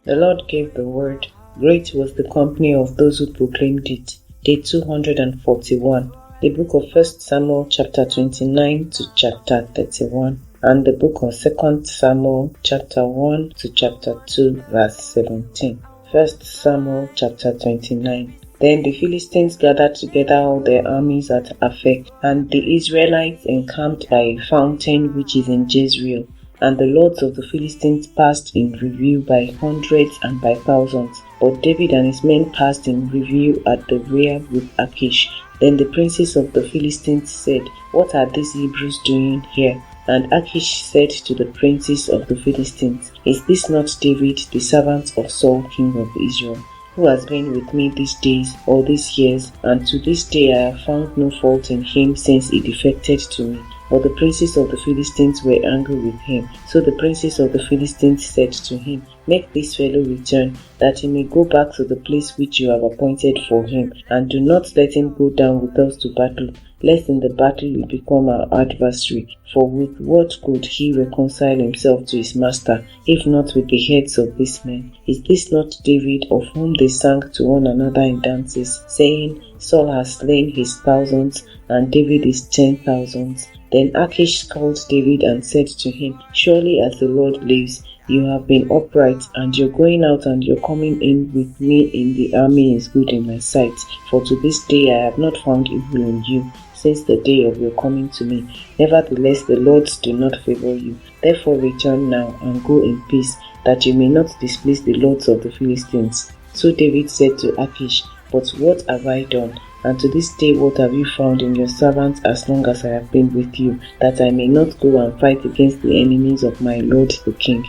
The Lord gave the word. Great was the company of those who proclaimed it. Day 241. The book of 1 Samuel chapter 29 to chapter 31. And the book of 2 Samuel chapter 1 to chapter 2 verse 17. 1 Samuel chapter 29. Then the Philistines gathered together all their armies at Aphek, and the Israelites encamped by a fountain which is in Jezreel. And the lords of the Philistines passed in review by hundreds and by thousands. But David and his men passed in review at the rear with Achish. Then the princes of the Philistines said, "What are these Hebrews doing here?" And Achish said to the princes of the Philistines, "Is this not David, the servant of Saul, king of Israel, who has been with me these days or these years? And to this day I have found no fault in him since he defected to me." But the princes of the Philistines were angry with him. So the princes of the Philistines said to him, "Make this fellow return, that he may go back to the place which you have appointed for him, and do not let him go down with us to battle, lest in the battle he become our adversary. For with what could he reconcile himself to his master, if not with the heads of these men? Is this not David, of whom they sang to one another in dances, saying, Saul has slain his thousands, and David his 10,000s? Then Achish called David and said to him, "Surely as the Lord lives, you have been upright, and your going out and your coming in with me in the army is good in my sight. For to this day I have not found evil in you, since the day of your coming to me. Nevertheless the lords do not favor you. Therefore return now, and go in peace, that you may not displease the lords of the Philistines." So David said to Achish, "But what have I done? And to this day what have you found in your servant as long as I have been with you, that I may not go and fight against the enemies of my lord the king?"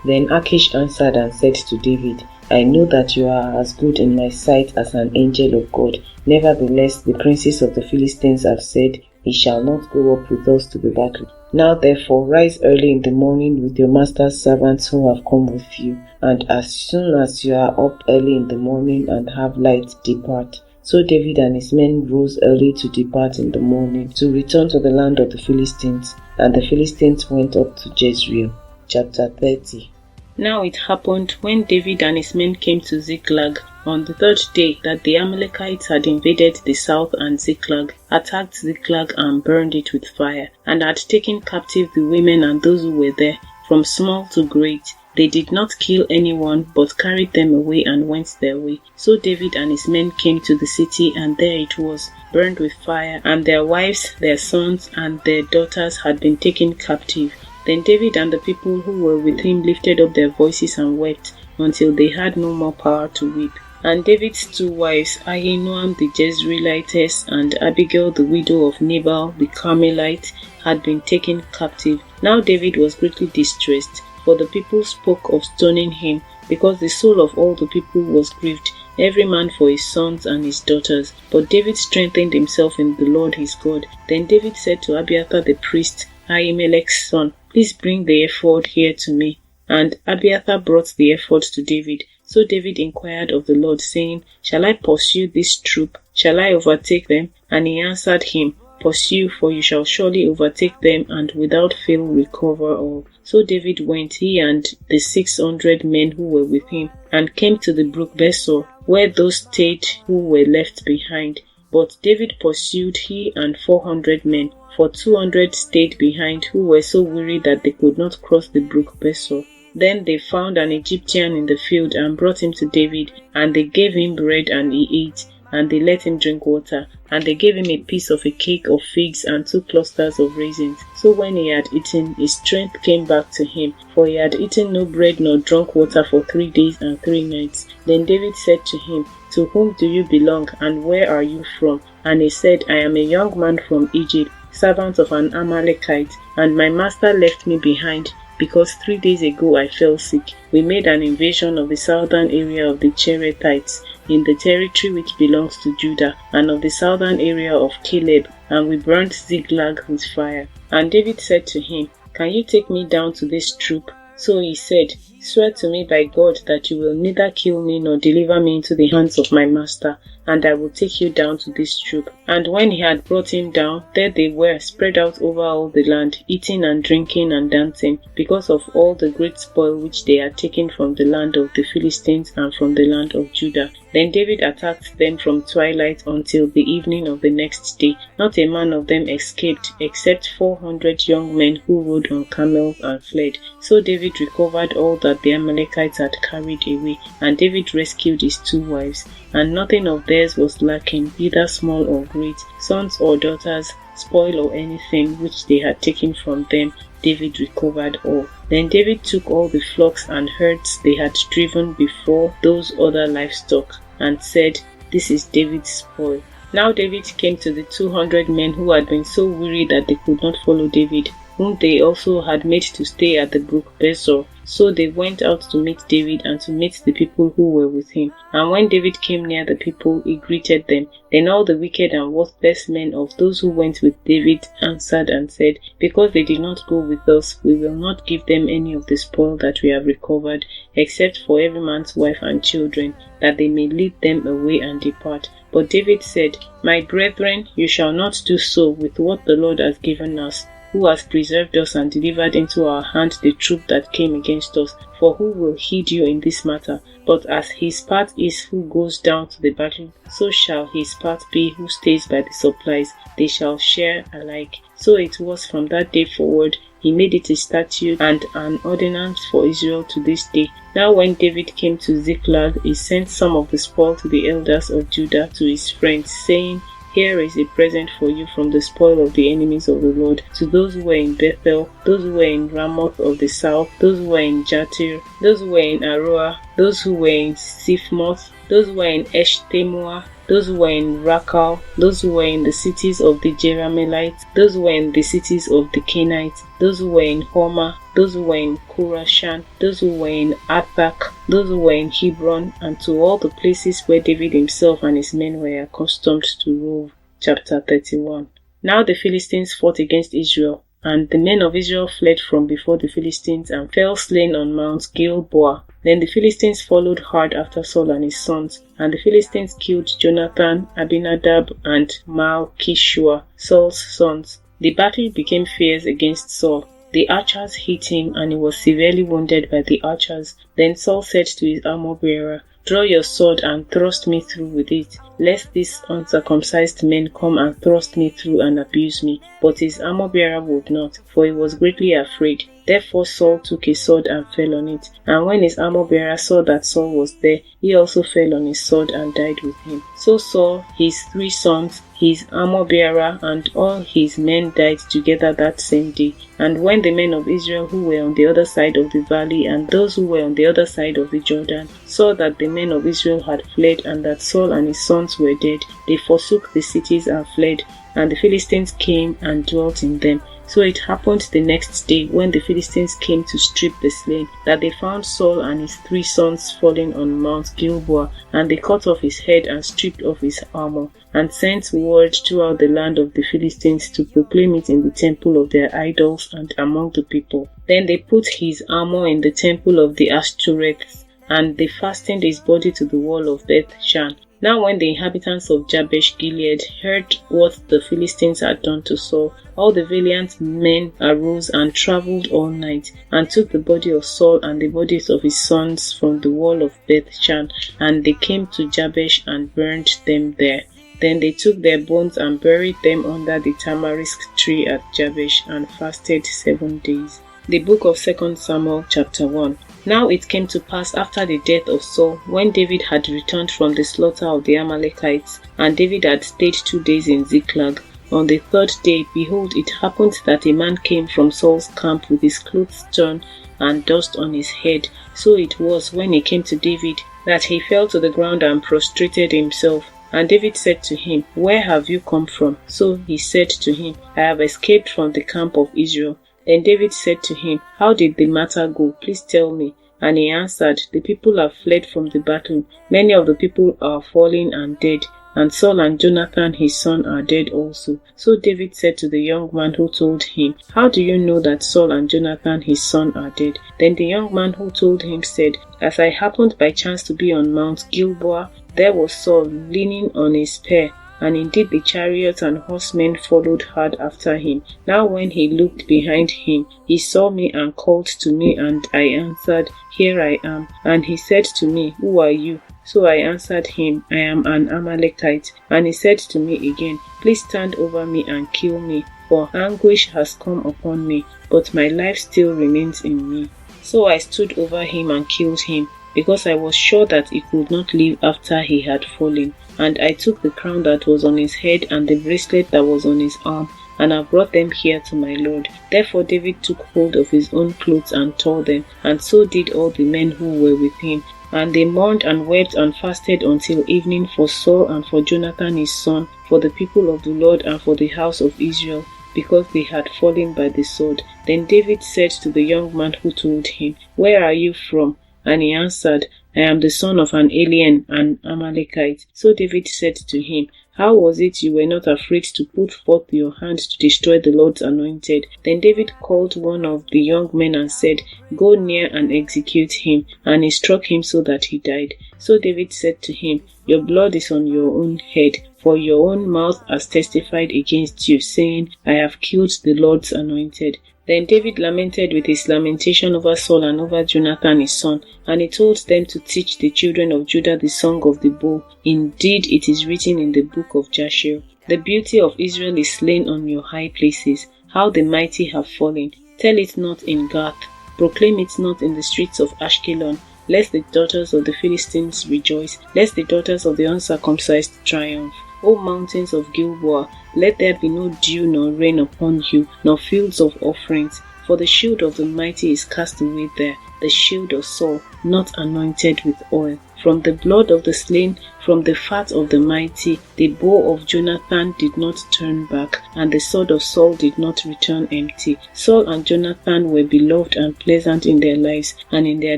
Then Achish answered and said to David, "I know that you are as good in my sight as an angel of God. Nevertheless the princes of the Philistines have said, he shall not go up with us to the battle. Now therefore rise early in the morning with your master's servants who have come with you, and as soon as you are up early in the morning and have light, depart." So David and his men rose early to depart in the morning, to return to the land of the Philistines. And the Philistines went up to Jezreel. Chapter 30. Now it happened, when David and his men came to Ziklag on the third day, that the Amalekites had invaded the south, and Ziklag, attacked Ziklag and burned it with fire, and had taken captive the women and those who were there, from small to great. They did not kill anyone, but carried them away and went their way. So David and his men came to the city, and there it was, burned with fire, and their wives, their sons, and their daughters had been taken captive. Then David and the people who were with him lifted up their voices and wept, until they had no more power to weep. And David's two wives, Ahinoam the Jezreelitess, and Abigail the widow of Nabal the Carmelite, had been taken captive. Now David was greatly distressed, for the people spoke of stoning him, because the soul of all the people was grieved, every man for his sons and his daughters. But David strengthened himself in the Lord his God. Then David said to Abiathar the priest, Ahimelech's son, "Please bring the ephod here to me." And Abiathar brought the ephod to David. So David inquired of the Lord, saying, "Shall I pursue this troop? Shall I overtake them?" And he answered him, "Pursue, for you shall surely overtake them, and without fail recover all." So David went, he and the 600 men who were with him, and came to the brook Besor, where those stayed who were left behind. But David pursued, he and 400 men, for 200 stayed behind, who were so weary that they could not cross the brook Besor. Then they found an Egyptian in the field and brought him to David, and they gave him bread and he ate, and they let him drink water, and they gave him a piece of a cake of figs and 2 clusters of raisins. So when he had eaten, his strength came back to him, for he had eaten no bread nor drunk water for 3 days and 3 nights. Then David said to him, "To whom do you belong, and where are you from?" And he said, "I am a young man from Egypt, servant of an Amalekite, and my master left me behind, because 3 days ago I fell sick. We made an invasion of the southern area of the Cherethites, in the territory which belongs to Judah, and of the southern area of Caleb, and we burnt Ziklag with fire." And David said to him, "Can you take me down to this troop?" So he said, Swear to me by God that you will neither kill me nor deliver me into the hands of my master, and I will take you down to this troop. And when he had brought him down, there they were, spread out over all the land, eating and drinking and dancing, because of all the great spoil which they had taken from the land of the Philistines and from the land of Judah. Then David attacked them from twilight until the evening of the next day. Not a man of them escaped, except 400 young men who rode on camels and fled. So David recovered all that the Amalekites had carried away, and David rescued his 2 wives, and nothing of theirs was lacking, either small or great, sons or daughters, spoil or anything which they had taken from them. David recovered all. Then David took all the flocks and herds they had driven before those other livestock, and said, "This is David's spoil." Now David came to the 200 men who had been so weary that they could not follow David, whom they also had made to stay at the brook Besor. So they went out to meet David and to meet the people who were with him. And when David came near the people, he greeted them. Then all the wicked and worthless men of those who went with David answered and said, "Because they did not go with us, we will not give them any of the spoil that we have recovered, except for every man's wife and children, that they may lead them away and depart." But David said, "My brethren, you shall not do so with what the Lord has given us, who has preserved us and delivered into our hand the troop that came against us. For who will heed you in this matter? But as his part is who goes down to the battle, so shall his part be who stays by the supplies. They shall share alike." So it was from that day forward. He made it a statute and an ordinance for Israel to this day. Now when David came to Ziklag, he sent some of the spoil to the elders of Judah, to his friends, saying, "Here is a present for you from the spoil of the enemies of the Lord, to those who were in Bethel, those who were in Ramoth of the south, those who were in Jatir, those who were in Aroah, those who were in Siphmoth, those who were in Eshtemoa, those who were in Rakal, those who were in the cities of the Jerahmeelites, those who were in the cities of the Canaanites, those who were in Hormah, those who were in Kurashan, those who were in Athak, those who were in Hebron, and to all the places where David himself and his men were accustomed to rove." Chapter 31. Now the Philistines fought against Israel, and the men of Israel fled from before the Philistines and fell slain on Mount Gilboa. Then the Philistines followed hard after Saul and his sons, and the Philistines killed Jonathan, Abinadab, and Malchishua, Saul's sons. The battle became fierce against Saul. The archers hit him, and he was severely wounded by the archers. Then Saul said to his armor-bearer, "Draw your sword and thrust me through with it, lest these uncircumcised men come and thrust me through and abuse me." But his armor-bearer would not, for he was greatly afraid. Therefore Saul took a sword and fell on it. And when his armor-bearer saw that Saul was there, he also fell on his sword and died with him. So Saul, his 3 sons, his armor-bearer, and all his men died together that same day. And when the men of Israel who were on the other side of the valley and those who were on the other side of the Jordan saw that the men of Israel had fled and that Saul and his sons were dead, they forsook the cities and fled, and the Philistines came and dwelt in them. So it happened the next day, when the Philistines came to strip the slain, that they found Saul and his 3 sons falling on Mount Gilboa, and they cut off his head and stripped off his armor, and sent word throughout the land of the Philistines to proclaim it in the temple of their idols and among the people. Then they put his armor in the temple of the Ashtoreths, and they fastened his body to the wall of Beth-shan. Now when the inhabitants of Jabesh Gilead heard what the Philistines had done to Saul, all the valiant men arose and travelled all night, and took the body of Saul and the bodies of his sons from the wall of Beth-shan, and they came to Jabesh and burned them there. Then they took their bones and buried them under the tamarisk tree at Jabesh, and fasted 7 days. The book of 2 Samuel chapter 1. Now it came to pass after the death of Saul, when David had returned from the slaughter of the Amalekites, and David had stayed 2 days in Ziklag. On the 3rd day, behold, it happened that a man came from Saul's camp with his clothes torn and dust on his head. So it was, when he came to David, that he fell to the ground and prostrated himself. And David said to him, "Where have you come from?" So he said to him, "I have escaped from the camp of Israel." Then David said to him, "How did the matter go? Please tell me." And he answered, "The people have fled from the battle. Many of the people are fallen and dead, and Saul and Jonathan his son are dead also. So David said to the young man who told him, How do you know that Saul and Jonathan his son are dead? Then the young man who told him said, As I happened by chance to be on Mount Gilboa, there was Saul leaning on a spear, and indeed the chariots and horsemen followed hard after him. Now when he looked behind him, he saw me and called to me, and I answered, Here I am. And he said to me, Who are you? So I answered him, I am an Amalekite. And he said to me again, Please stand over me and kill me, for anguish has come upon me, but my life still remains in me. So I stood over him and killed him, because I was sure that he could not live after he had fallen. And I took the crown that was on his head and the bracelet that was on his arm, and I brought them here to my lord. Therefore David took hold of his own clothes and tore them, and so did all the men who were with him. And they mourned and wept and fasted until evening for Saul and for Jonathan his son, for the people of the Lord and for the house of Israel, because they had fallen by the sword. Then David said to the young man who told him, Where are you from? And he answered, I am the son of an alien, an Amalekite. So David said to him, How was it you were not afraid to put forth your hand to destroy the Lord's anointed? Then David called one of the young men and said, Go near and execute him. And he struck him so that he died. So David said to him, Your blood is on your own head, for your own mouth has testified against you, saying, I have killed the Lord's anointed. Then David lamented with his lamentation over Saul and over Jonathan his son, and he told them to teach the children of Judah the song of the bow. Indeed, it is written in the book of Jasher, The beauty of Israel is slain on your high places, how the mighty have fallen. Tell it not in Gath, proclaim it not in the streets of Ashkelon, lest the daughters of the Philistines rejoice, lest the daughters of the uncircumcised triumph. O mountains of Gilboa, let there be no dew nor rain upon you, nor fields of offerings, for the shield of the mighty is cast away there, the shield of Saul, not anointed with oil. From the blood of the slain, from the fat of the mighty, the bow of Jonathan did not turn back, and the sword of Saul did not return empty. Saul and Jonathan were beloved and pleasant in their lives, and in their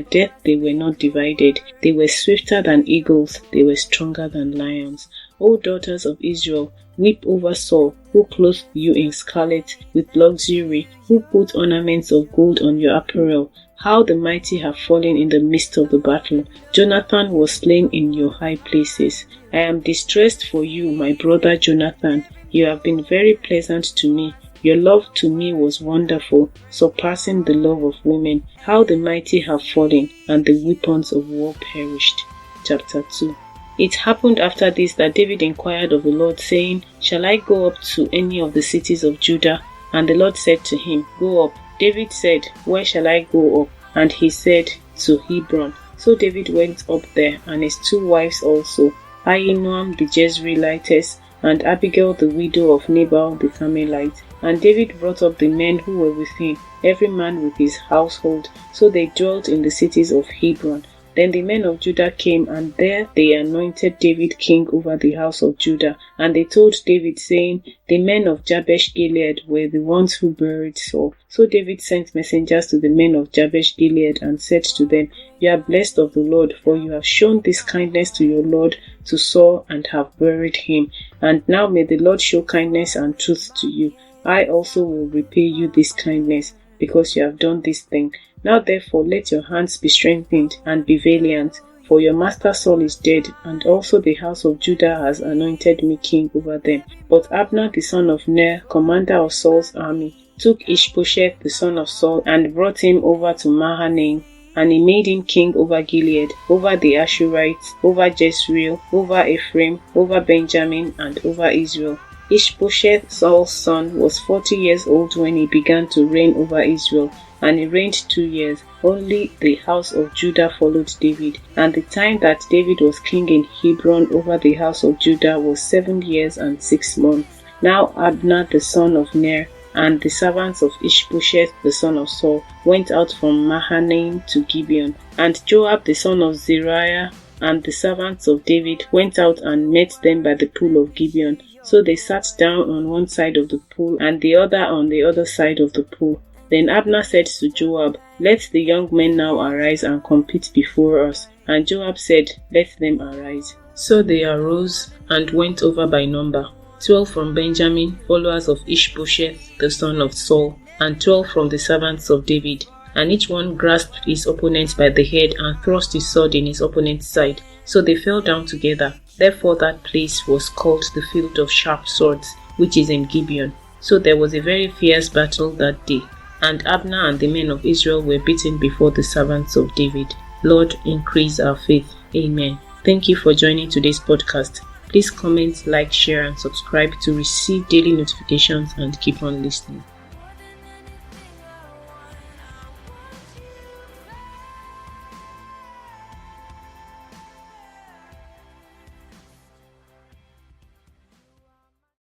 death they were not divided. They were swifter than eagles, they were stronger than lions. O daughters of Israel, weep over Saul, who clothed you in scarlet with luxury, who put ornaments of gold on your apparel. How the mighty have fallen in the midst of the battle. Jonathan was slain in your high places. I am distressed for you, my brother Jonathan. You have been very pleasant to me. Your love to me was wonderful, surpassing the love of women. How the mighty have fallen, and the weapons of war perished. Chapter 2. It happened after this that David inquired of the Lord, saying, Shall I go up to any of the cities of Judah? And the Lord said to him, Go up. David said, Where shall I go up? And he said, To Hebron. So David went up there, and his two wives also, Ahinoam the Jezreelitess, and Abigail the widow of Nabal the Carmelite. And David brought up the men who were with him, every man with his household. So they dwelt in the cities of Hebron. Then the men of Judah came, and there they anointed David king over the house of Judah. And they told David, saying, The men of Jabesh Gilead were the ones who buried Saul. So David sent messengers to the men of Jabesh Gilead, and said to them, You are blessed of the Lord, for you have shown this kindness to your Lord, to Saul, and have buried him. And now may the Lord show kindness and truth to you. I also will repay you this kindness, because you have done this thing. Now therefore let your hands be strengthened, and be valiant, for your master Saul is dead, and also the house of Judah has anointed me king over them. But Abner the son of Ner, commander of Saul's army, took Ishbosheth the son of Saul, and brought him over to Mahanaim, and he made him king over Gilead, over the Ashurites, over Jezreel, over Ephraim, over Benjamin, and over Israel. Ishbosheth, Saul's son, was 40 years old when he began to reign over Israel, and he reigned 2 years. Only the house of Judah followed David. And the time that David was king in Hebron over the house of Judah was 7 years and 6 months. Now Abner the son of Ner, and the servants of Ishbosheth the son of Saul, went out from Mahanaim to Gibeon. And Joab the son of Zeruiah, and the servants of David, went out and met them by the pool of Gibeon. So they sat down on one side of the pool, and the other on the other side of the pool. Then Abner said to Joab, Let the young men now arise and compete before us. And Joab said, Let them arise. So they arose, and went over by number. 12 from Benjamin, followers of Ishbosheth, the son of Saul, and 12 from the servants of David. And each one grasped his opponent by the head and thrust his sword in his opponent's side. So they fell down together. Therefore that place was called the Field of Sharp Swords, which is in Gibeon. So there was a very fierce battle that day. And Abner and the men of Israel were beaten before the servants of David. Lord, increase our faith. Amen. Thank you for joining today's podcast. Please comment, like, share, and subscribe to receive daily notifications and keep on listening.